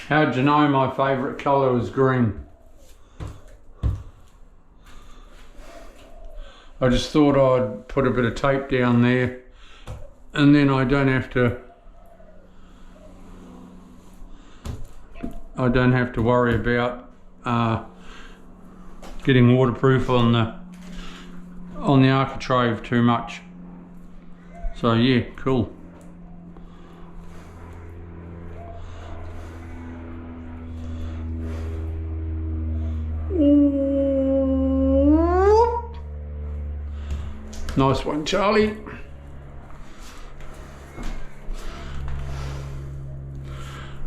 How'd you know my favourite colour was green? I just thought I'd put a bit of tape down there and then I don't have to worry about getting waterproof on the architrave too much. So yeah, cool. Nice one, Charlie.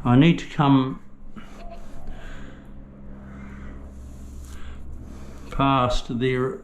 I need to come past there.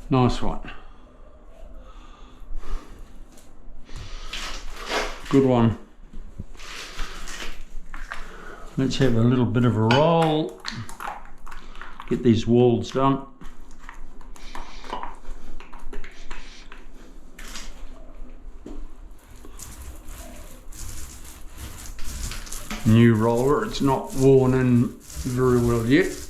Nice one. Good one. Let's have a little bit of a roll. Get these walls done. New roller, it's not worn in very well yet.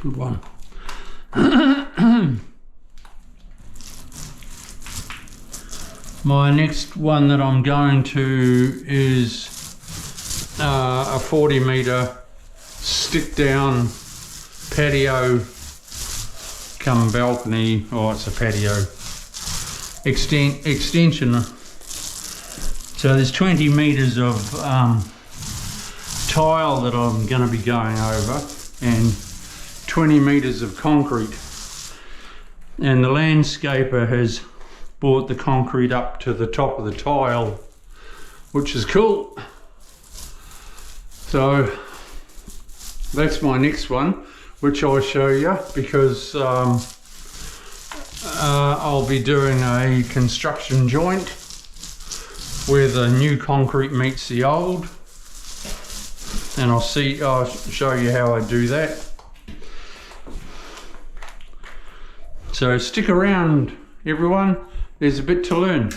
Good one. My next one that I'm going to is a 40 metre stick down patio come balcony, or it's a patio extension. So there's 20 metres of tile that I'm going to be going over and 20 metres of concrete, and the landscaper has brought the concrete up to the top of the tile, which is cool. So that's my next one, which I'll show you, because I'll be doing a construction joint where the new concrete meets the old, and I'll show you how I do that. So stick around, everyone. There's a bit to learn.